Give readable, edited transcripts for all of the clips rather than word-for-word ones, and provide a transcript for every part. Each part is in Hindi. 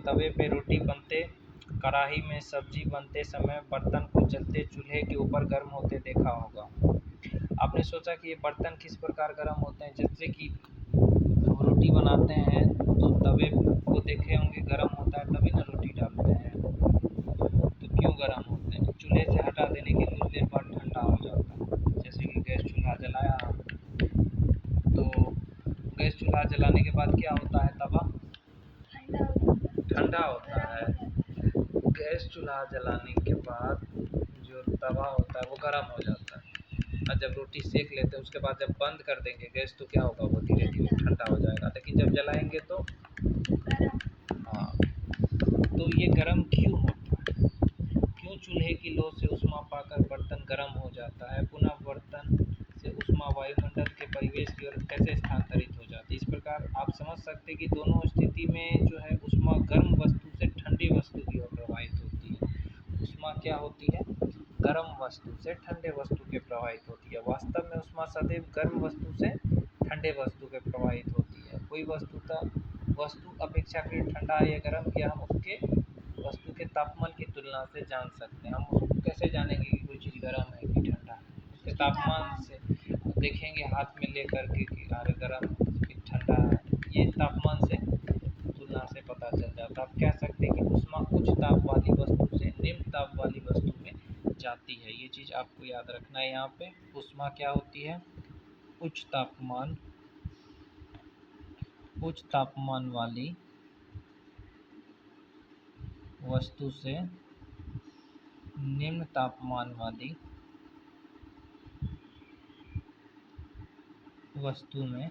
तवे पे रोटी बनते, कढ़ाई में सब्जी बनते समय बर्तन को जलते चूल्हे के ऊपर गर्म होते देखा होगा। आपने सोचा कि ये बर्तन किस प्रकार गर्म होते हैं? जैसे कि हम रोटी बनाते हैं तो तवे को देखे होंगे गर्म होता है तभी ना रोटी डालते हैं। तो क्यों गर्म होते हैं? चूल्हे से हटा देने के कुछ देर बाद ठंडा हो जाता है। जैसे कि गैस चूल्हा जलाया, तो गैस चूल्हा जलाने के बाद क्या होता है? तवा ठंडा होता है। गैस चूल्हा जलाने के बाद जो तवा होता है वो गर्म हो जाता है, और जब रोटी सेक लेते हैं उसके बाद जब बंद कर देंगे गैस तो क्या होगा? वो धीरे धीरे ठंडा हो जाएगा। लेकिन जब जलाएंगे तो हाँ, तो ये गर्म क्यों होता है? क्यों चूल्हे की लौ से ऊष्मा पाकर बर्तन गर्म हो जाता है? पुनः बर्तन से ऊष्मा वायुमंडल के परिवेश की ओर कैसे स्थानांतरित हो जाती है? इस प्रकार आप समझ सकते हैं कि दोनों स्थिति में जो है ऊष्मा गर्म वस्तु से ठंडी वस्तु की ओर प्रवाहित होती है। ऊष्मा क्या होती है? गर्म वस्तु से ठंडे वस्तु के प्रवाहित होती है। वास्तव में ऊष्मा सदैव गर्म वस्तु से ठंडे वस्तु के प्रवाहित होती है। कोई वस्तु अपेक्षाकृत ठंडा है या गर्म, या हम उसके वस्तु के तापमान की तुलना से जान सकते हैं। हम उसको कैसे जानेंगे कि कोई चीज़ गर्म है कि ठंडा है? उसके तापमान से देखेंगे, हाथ में ले करके कि अरे गर्म कि ठंडा है, ये तापमान से तुलना से पता चल जाता है। आप कह सकते हैं कि ऊष्मा उच्च ताप वाली वस्तु से निम्न ताप वाली वस्तु में जाती है। ये चीज़ आपको याद रखना है। यहाँ पे ऊष्मा क्या होती है? उच्च तापमान वाली वस्तु से निम्न तापमान वाली वस्तु में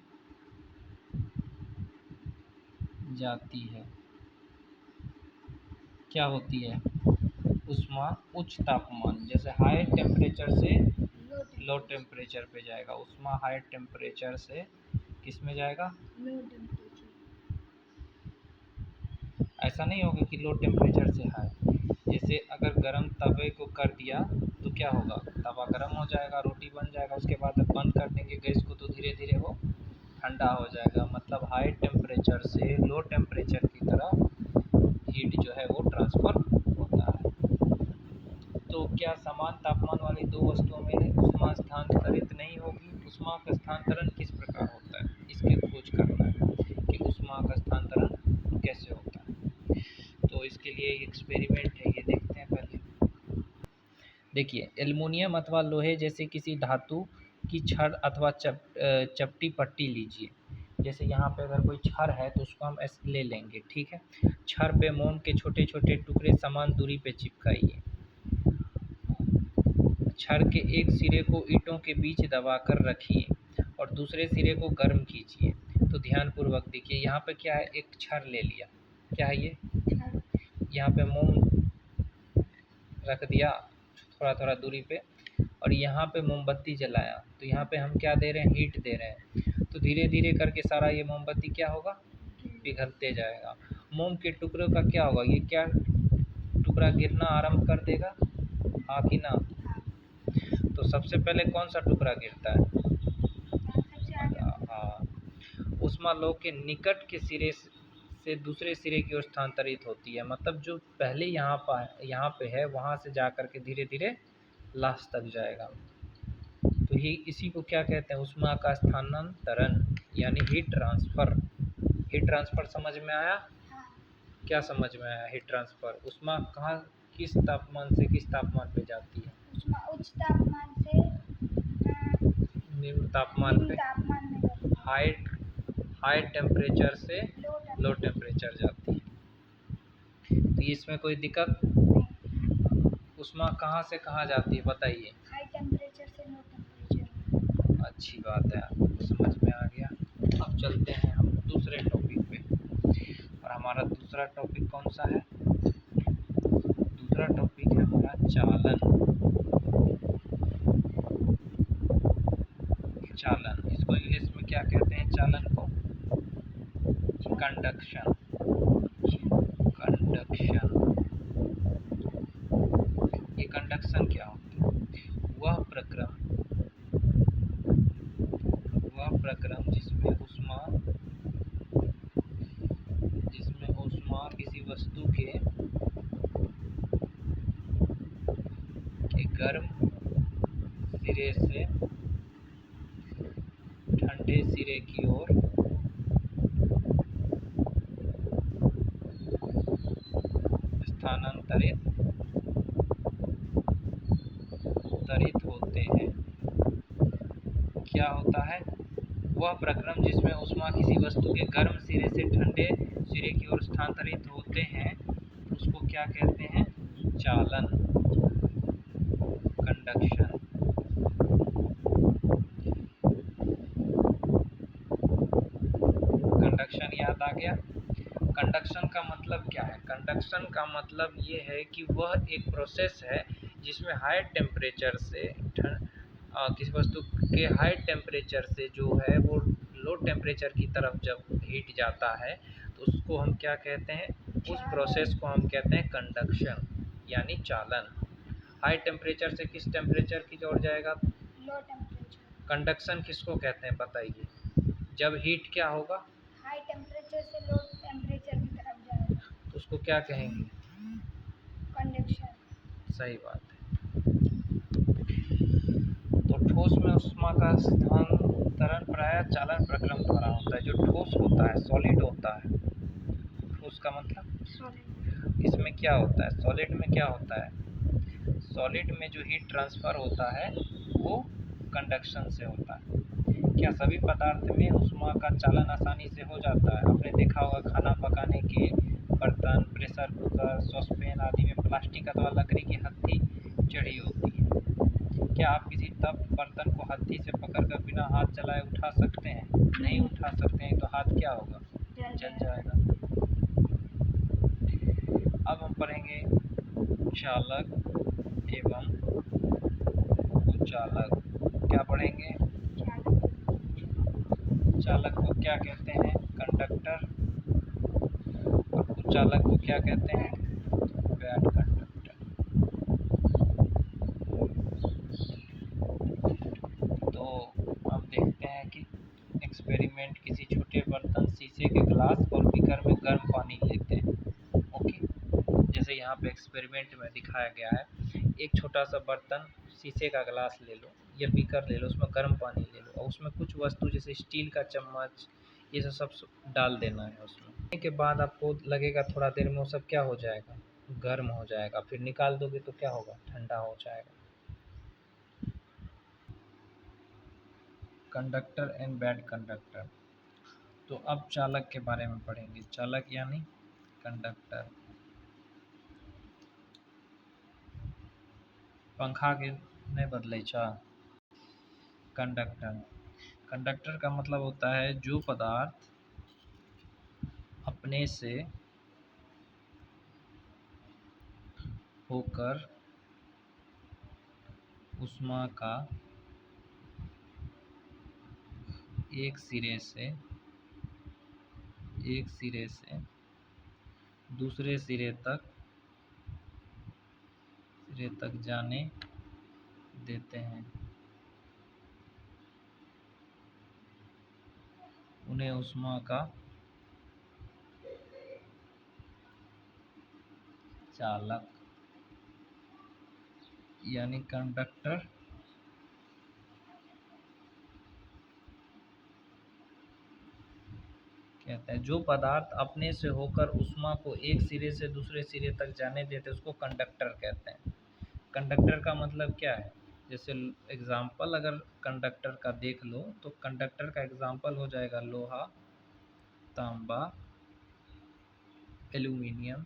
जाती है। क्या होती है? ऊष्मा उच्च तापमान, जैसे हाई टेम्परेचर से लो टेम्परेचर पे जाएगा। ऊष्मा हाई टेम्परेचर से किस में जाएगा? ऐसा नहीं होगा कि लो टेम्परेचर से हाई। जैसे अगर गर्म तवे को कर दिया तो क्या होगा? तवा गर्म हो जाएगा, रोटी बन जाएगा। उसके बाद जब बंद कर देंगे गैस को तो धीरे धीरे वो ठंडा हो जाएगा। मतलब हाई टेम्परेचर से लो टेम्परेचर की तरह हीट जो है वो ट्रांसफ़र होता है। तो क्या समान तापमान वाली दो वस्तुओं में ऊष्मा स्थानांतरित नहीं होगी? ऊष्मा का स्थानांतरण किस प्रकार होता है? इसकी खोज करना है कि ऊष्मा का स्थानांतरण कैसे होता है। तो इसके लिए एक्सपेरिमेंट है, ये देखते हैं पहले। देखिए, एल्युमिनियम अथवा लोहे जैसे किसी धातु की छड़ अथवा चपटी पट्टी लीजिए। जैसे यहाँ पे अगर कोई छड़ है तो उसको हम ऐसे ले लेंगे, ठीक है। छड़ पे मोम के छोटे छोटे टुकड़े समान दूरी पे चिपकाइए। छड़ के एक सिरे को ईंटों के बीच दबाकर रखिए और दूसरे सिरे को गर्म कीजिए। तो ध्यानपूर्वक देखिए, यहाँ पे क्या है? एक छड़ ले लिया, क्या है ये? यहाँ पे मोम रख दिया थोड़ा थोड़ा दूरी पे, और यहाँ पे मोमबत्ती जलाया। तो यहाँ पे हम क्या दे रहे हैं? हीट दे रहे हैं। तो धीरे धीरे करके सारा ये मोमबत्ती क्या होगा? पिघलते जाएगा। मोम के टुकड़ों का क्या होगा? ये क्या टुकड़ा गिरना आरंभ कर देगा, हाँ कि ना? तो सबसे पहले कौन सा टुकड़ा गिरता है? हाँ, ऊष्मा लौ के निकट के सिरे से दूसरे सिरे की ओर स्थानांतरित होती है। मतलब जो पहले यहाँ पे है वहाँ से जा कर के धीरे धीरे लास्ट तक जाएगा। तो ये इसी को क्या कहते हैं? ऊष्मा का स्थानांतरण, यानी हीट ट्रांसफ़र। हीट ट्रांसफ़र समझ में आया? क्या समझ में आया? हीट ट्रांसफ़र, ऊष्मा कहाँ किस तापमान से किस तापमान पे जाती है? ऊष्मा उच्च तापमान से निम्न तापमान पे, हाई टेम्परेचर से लो टेम्परेचर जाती है। तो इसमें कोई दिक्कत? ऊष्मा कहाँ से कहाँ जाती है बताइए? हाई टेम्परेचर से लो टेम्परेचर। अच्छी बात है, आपको समझ में आ गया। अब चलते हैं हम दूसरे टॉपिक पे, और हमारा दूसरा टॉपिक कौन सा है? दूसरा टॉपिक है हमारा चालन। चालन, इसको इंग्लिश में क्या कहते हैं? चालन को कंडक्शन। ये कंडक्शन क्या होता है? वह प्रक्रम जिसमें ऊष्मा किसी वस्तु गर्म सिरे से ठंडे सिरे की ओर स्थानांतरित होते हैं। क्या होता है? वह प्रक्रम जिसमें ऊष्मा किसी वस्तु के गर्म सिरे से ठंडे सिरे की ओर स्थानांतरित होते हैं, उसको क्या कहते हैं? चालन, कंडक्शन। कंडक्शन याद आ गया? कंडक्शन का मतलब क्या है? कंडक्शन का मतलब ये है कि वह एक प्रोसेस है जिसमें हाई टेम्परेचर से किसी वस्तु के हाई टेम्परेचर से जो है वो लो टेम्परेचर की तरफ जब हीट जाता है तो उसको हम क्या कहते हैं? उस प्रोसेस को हम कहते हैं कंडक्शन यानी चालन। हाई टेम्परेचर से किस टेम्परेचर की ओर जाएगा? Low temperature. कंडक्शन किसको कहते हैं बताइए? जब हीट क्या होगा? हाई टेम्परेचर से लो टेम्परेचर की तरफ जाएगा तो उसको क्या कहेंगे? कंडक्शन। सही बात है। तो ठोस में ऊष्मा का स्थानांतरण प्रायः चालन प्रक्रम द्वारा होता है। जो ठोस होता है, सॉलिड होता है, ठोस का मतलब सॉलिड। इसमें क्या होता है? सॉलिड में क्या होता है? सॉलिड में जो हीट ट्रांसफ़र होता है वो कंडक्शन से होता है। क्या सभी पदार्थ में ऊष्मा का चालन आसानी से हो जाता है? आपने देखा होगा खाना पकाने के बर्तन, प्रेशर कुकर, सॉसपेन आदि में प्लास्टिक अथवा लकड़ी की हत्थी चढ़ी होती है। क्या आप किसी तप बर्तन को हत्थी से पकड़कर बिना हाथ जलाए उठा सकते हैं? नहीं उठा सकते हैं तो हाथ क्या होगा? जल जाएगा। अब हम पढ़ेंगे चालक एवं कुचालक। क्या पढ़ेंगे? चालक को क्या कहते हैं? कंडक्टर। और कुचालक को क्या कहते हैं? Bad conductor. तो हम देखते हैं कि एक्सपेरिमेंट किसी छोटे बर्तन, शीशे के गिलास और बीकर में गर्म पानी लेते हैं। ओके, जैसे यहाँ पे एक्सपेरिमेंट में दिखाया गया है, एक छोटा सा बर्तन, शीशे का गिलास ले लो या बीकर ले लो, उसमें गर्म पानी ले लो और उसमें कुछ वस्तु जैसे स्टील का चम्मच ये सब डाल देना है। उसमें के बाद आपको लगेगा थोड़ा देर में वो सब क्या हो जाएगा? गर्म हो जाएगा। फिर निकाल दोगे तो क्या होगा? ठंडा हो जाएगा। Conductor and bad conductor. तो अब चालक के बारे में पढ़ेंगे। चालक यानी कंडक्टर। पंखा के नहीं बदले चा। कंडक्टर। कंडक्टर का मतलब होता है जो पदार्थ अपने से होकर ऊष्मा का एक सिरे से दूसरे सिरे तक जाने देते हैं, उन्हें ऊष्मा का चालक यानी कंडक्टर कहते हैं। जो पदार्थ अपने से होकर ऊष्मा को एक सिरे से दूसरे सिरे तक जाने देते हैं उसको कंडक्टर कहते हैं। कंडक्टर का मतलब क्या है? जैसे एग्जाम्पल अगर कंडक्टर का देख लो तो कंडक्टर का एग्जाम्पल हो जाएगा लोहा, तांबा, एल्यूमिनियम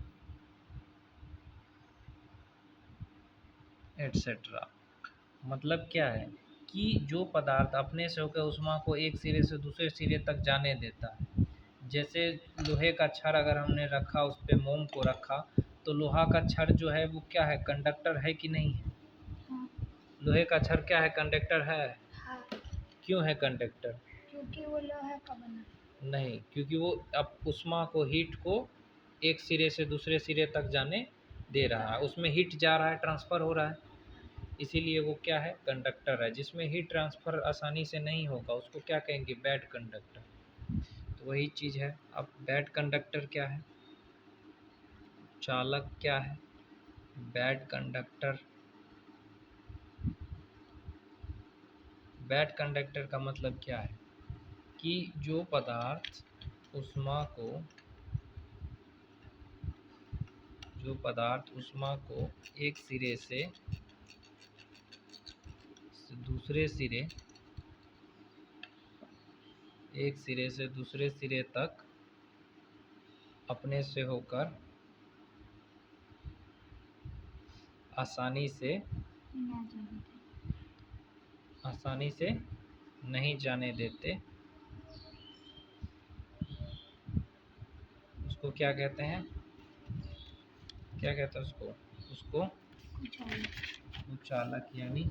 एट्सेट्रा। मतलब क्या है कि जो पदार्थ अपने से होकर ऊष्मा को एक सिरे से दूसरे सिरे तक जाने देता है। जैसे लोहे का छड़ अगर हमने रखा, उस पर मोम को रखा, तो लोहा का छड़ जो है वो क्या है? कंडक्टर है कि नहीं है? हाँ। लोहे का छड़ क्या है? कंडक्टर है। हाँ। क्यों है कंडक्टर? क्योंकि वो लोहे का बना। नहीं, क्योंकि वो अब ऊष्मा को, हीट को एक सिरे से दूसरे सिरे तक जाने दे रहा है, उसमें हीट जा रहा है, ट्रांसफ़र हो रहा है, इसीलिए वो क्या है? कंडक्टर है। जिसमें हीट ट्रांसफ़र आसानी से नहीं होगा उसको क्या कहेंगे? Bad conductor. तो वही चीज़ है। अब बैड कंडक्टर क्या है? चालक क्या है? बैड कंडक्टर बैड कंडक्टर का मतलब क्या है कि जो पदार्थ उष्मा को एक सिरे से दूसरे सिरे तक अपने से होकर आसानी से नहीं जाने देते, उसको क्या कहते हैं? उसको कुचालक, यानी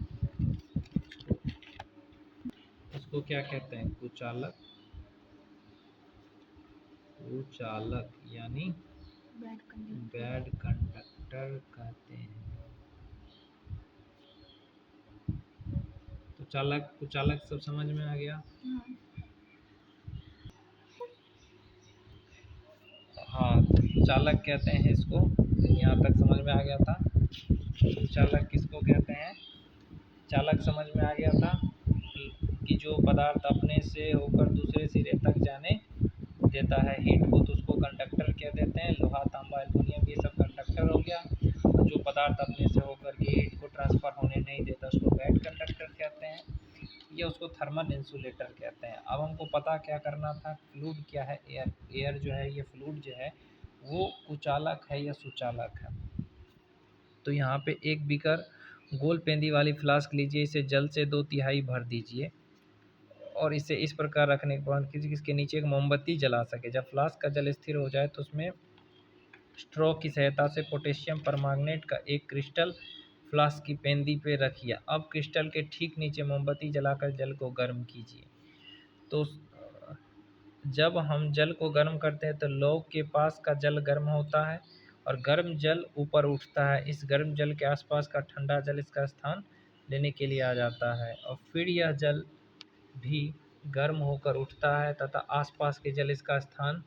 उसको क्या कहते हैं? कुचालक यानी बैड कंडक्टर कहते हैं। तो कुचालक सब समझ में आ गया? हाँ, कुचालक कहते हैं इसको, यहाँ तक समझ में आ गया था। कुचालक किसको कहते हैं? चालक समझ में आ गया था कि जो पदार्थ अपने से होकर दूसरे सिरे तक जाने देता है हीट को, तो उसको कंडक्टर कह देते हैं। लोहा, तांबा, एल्युमिनियम ये सब कंडक्टर हो गया। और जो पदार्थ अपने से होकर के हीट को ट्रांसफ़र होने नहीं देता उसको बैड कंडक्टर कहते हैं, या उसको थर्मल इंसुलेटर कहते हैं। अब हमको पता क्या करना था, फ्लूइड क्या है? एयर जो है, ये फ्लूइड जो है वो कुचालक है या सुचालक है। तो यहाँ पे एक बीकर गोल पेंदी वाली फ्लास्क लीजिए, इसे जल से 2/3 भर दीजिए और इसे इस प्रकार रखने के बाद इसके नीचे एक मोमबत्ती जला सके। जब फ्लास्क का जल स्थिर हो जाए तो उसमें स्ट्रॉ की सहायता से पोटेशियम परमांगनेट का एक क्रिस्टल फ्लास्क की पेंदी पे रखिए। अब क्रिस्टल के ठीक नीचे मोमबत्ती जलाकर जल को गर्म कीजिए। तो जब हम जल को गर्म करते हैं तो लौ के पास का जल गर्म होता है और गर्म जल ऊपर उठता है। इस गर्म जल के आसपास का ठंडा जल इसका स्थान लेने के लिए आ जाता है और फिर यह जल भी गर्म होकर उठता है तथा आसपास के जल इसका स्थान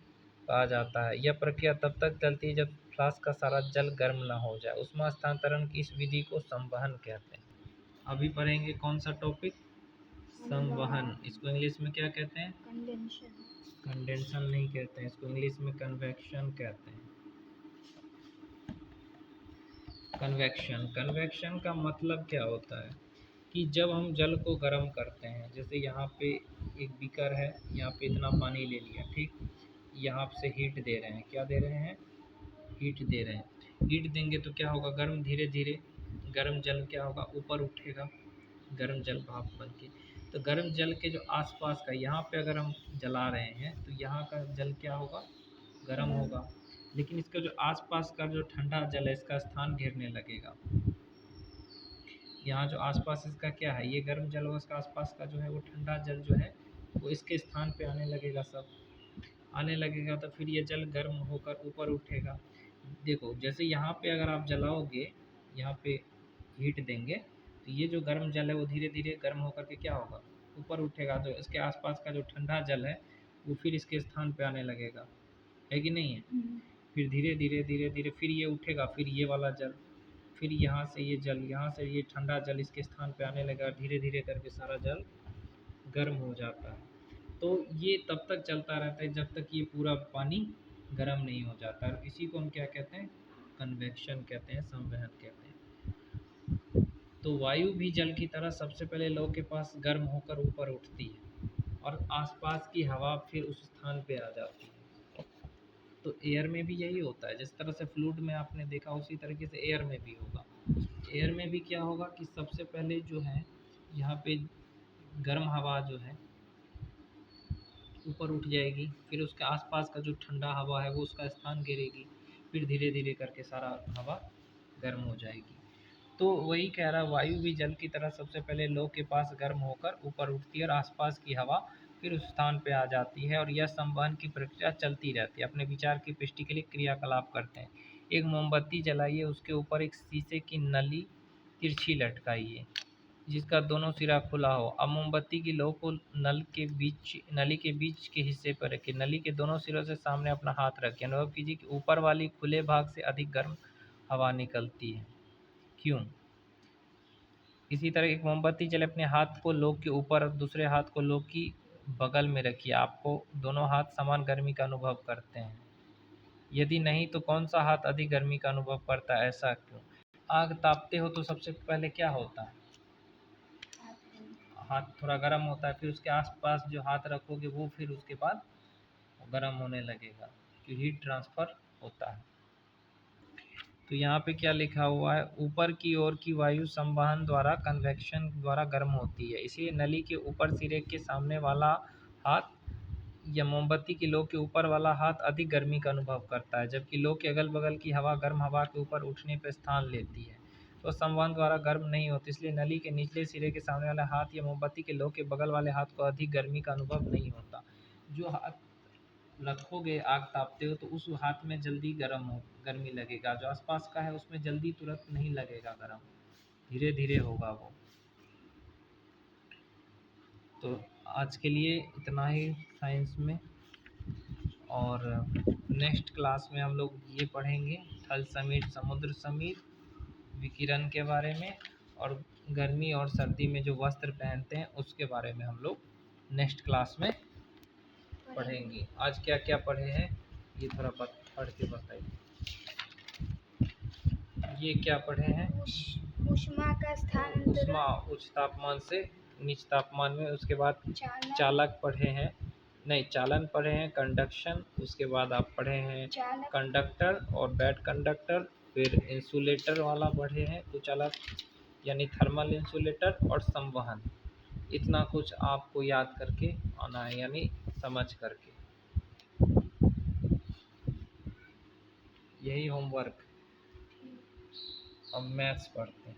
पा जाता है। यह प्रक्रिया तब तक चलती है जब फ्लास्क का सारा जल गर्म न हो जाए। ऊष्मा हस्तांतरण की इस विधि को संवहन कहते हैं। अभी पढ़ेंगे कौन सा टॉपिक? संवहन। इसको इंग्लिश में क्या कहते हैं? कंडेंशन नहीं कहते हैं, इसको इंग्लिश में कन्वेक्शन कहते हैं। कन्वेक्शन का मतलब क्या होता है कि जब हम जल को गर्म करते हैं, जैसे यहाँ पे एक बीकर है, यहाँ पे इतना पानी ले लिया, ठीक, यहाँ से हीट दे रहे हैं। क्या दे रहे हैं? हीट दे रहे हैं। हीट देंगे तो क्या होगा? धीरे धीरे गर्म जल क्या होगा? ऊपर उठेगा, गर्म जल भाप बन के। तो गर्म जल के जो आसपास का, यहाँ पे अगर हम जला रहे हैं तो यहाँ का जल क्या होगा? गर्म होगा। लेकिन इसका जो आसपास का जो ठंडा जल है इसका स्थान घेरने लगेगा। यहाँ जो आसपास इसका क्या है, ये गर्म जल होगा, इसका आसपास का जो है वो ठंडा जल जो है वो इसके स्थान पे आने लगेगा, सब आने लगेगा। तो फिर ये जल गर्म होकर ऊपर उठेगा। देखो, जैसे यहाँ पे अगर आप जलाओगे, यहाँ पे हीट देंगे तो ये जो गर्म जल है वो धीरे धीरे गर्म होकर के क्या होगा? ऊपर उठेगा। तो इसके आसपास का जो ठंडा जल है वो फिर इसके स्थान पे आने लगेगा, है कि नहीं है? फिर धीरे धीरे फिर ये उठेगा, फिर ये वाला जल, फिर यहाँ से ये जल, यहाँ से ये ठंडा जल इसके स्थान पे आने लगा। धीरे धीरे करके सारा जल गर्म हो जाता है। तो ये तब तक चलता रहता है जब तक ये पूरा पानी गर्म नहीं हो जाता है। इसी को हम क्या कहते हैं? कन्वेक्शन कहते हैं, संवहन कहते हैं। तो वायु भी जल की तरह सबसे पहले लौ के पास गर्म होकर ऊपर उठती है और आसपास की हवा फिर उस स्थान पे आ जाती है। तो एयर में भी यही होता है, जिस तरह से फ्लूइड में आपने देखा उसी तरीके से एयर में भी होगा। एयर में भी क्या होगा कि सबसे पहले जो है यहाँ पे गर्म हवा जो है ऊपर उठ जाएगी, फिर उसके आसपास का जो ठंडा हवा है वो उसका स्थान घेरेगी, फिर धीरे धीरे करके सारा हवा गर्म हो जाएगी। तो वही कह रहा, वायु भी जल की तरह सबसे पहले लौ के पास गर्म होकर ऊपर उठती है और आसपास की हवा फिर उस स्थान पे आ जाती है और यह संवहन की प्रक्रिया चलती रहती है। अपने विचार की पुष्टि के लिए क्रियाकलाप करते हैं। एक मोमबत्ती जलाइए, उसके ऊपर एक शीशे की नली तिरछी लटकाइए जिसका दोनों सिरा खुला हो। अब मोमबत्ती की लौ को नली के बीच के हिस्से पर रखिए। नली के दोनों सिरों से सामने अपना हाथ रखिए। अनुभव कीजिए कि ऊपर वाली खुले भाग से अधिक गर्म हवा निकलती है। क्यों? इसी तरह एक मोमबत्ती जले अपने हाथ को लोग के ऊपर और दूसरे हाथ को लोग की बगल में रखिए, आपको दोनों हाथ समान गर्मी का अनुभव करते हैं। यदि नहीं तो कौन सा हाथ अधिक गर्मी का अनुभव करता है, ऐसा क्यों? आग तापते हो तो सबसे पहले क्या होता है? हाथ थोड़ा गर्म होता है, फिर उसके आसपास जो हाथ रखोगे वो फिर उसके बाद गर्म होने लगेगा, कि हीट ट्रांसफ़र होता है। तो यहाँ पे क्या लिखा हुआ है, ऊपर की ओर की वायु संवहन द्वारा कन्वेक्शन द्वारा गर्म होती है, इसलिए नली के ऊपर सिरे के सामने वाला हाथ या मोमबत्ती की लो के ऊपर वाला हाथ अधिक गर्मी का अनुभव करता है, जबकि लो के अगल बगल की हवा गर्म हवा के ऊपर उठने पर स्थान लेती है, तो संवहन द्वारा गर्म नहीं होती, इसलिए नली के निचले सिरे के सामने वाले हाथ या मोमबत्ती के लो के बगल वाले हाथ को अधिक गर्मी का अनुभव नहीं होता। जो हाथ रखोगे आग तापते हो तो उस हाथ में जल्दी गर्मी लगेगा, जो आसपास का है उसमें जल्दी तुरंत नहीं लगेगा गर्म, धीरे धीरे होगा वो। तो आज के लिए इतना ही साइंस में, और नेक्स्ट क्लास में हम लोग ये पढ़ेंगे थल समीट समुद्र समीट विकिरण के बारे में, और गर्मी और सर्दी में जो वस्त्र पहनते हैं उसके बारे में हम लोग नेक्स्ट क्लास में पढ़ेंगे। आज क्या क्या पढ़े हैं ये थोड़ा पढ़ के बताइए। ये क्या पढ़े हैं? ऊष्मा का स्थान ऊष्मा उच्च तापमान से नीच तापमान में, उसके बाद चालक पढ़े हैं, नहीं चालन पढ़े हैं, कंडक्शन, उसके बाद आप पढ़े हैं कंडक्टर और बैड कंडक्टर, फिर इंसुलेटर वाला पढ़े हैं कुछ अलग, यानी थर्मल इंसुलेटर और संवहन। इतना कुछ आपको याद करके आना है, यानी समझ करके। यही होमवर्क। अब मैथ्स पढ़ते हैं।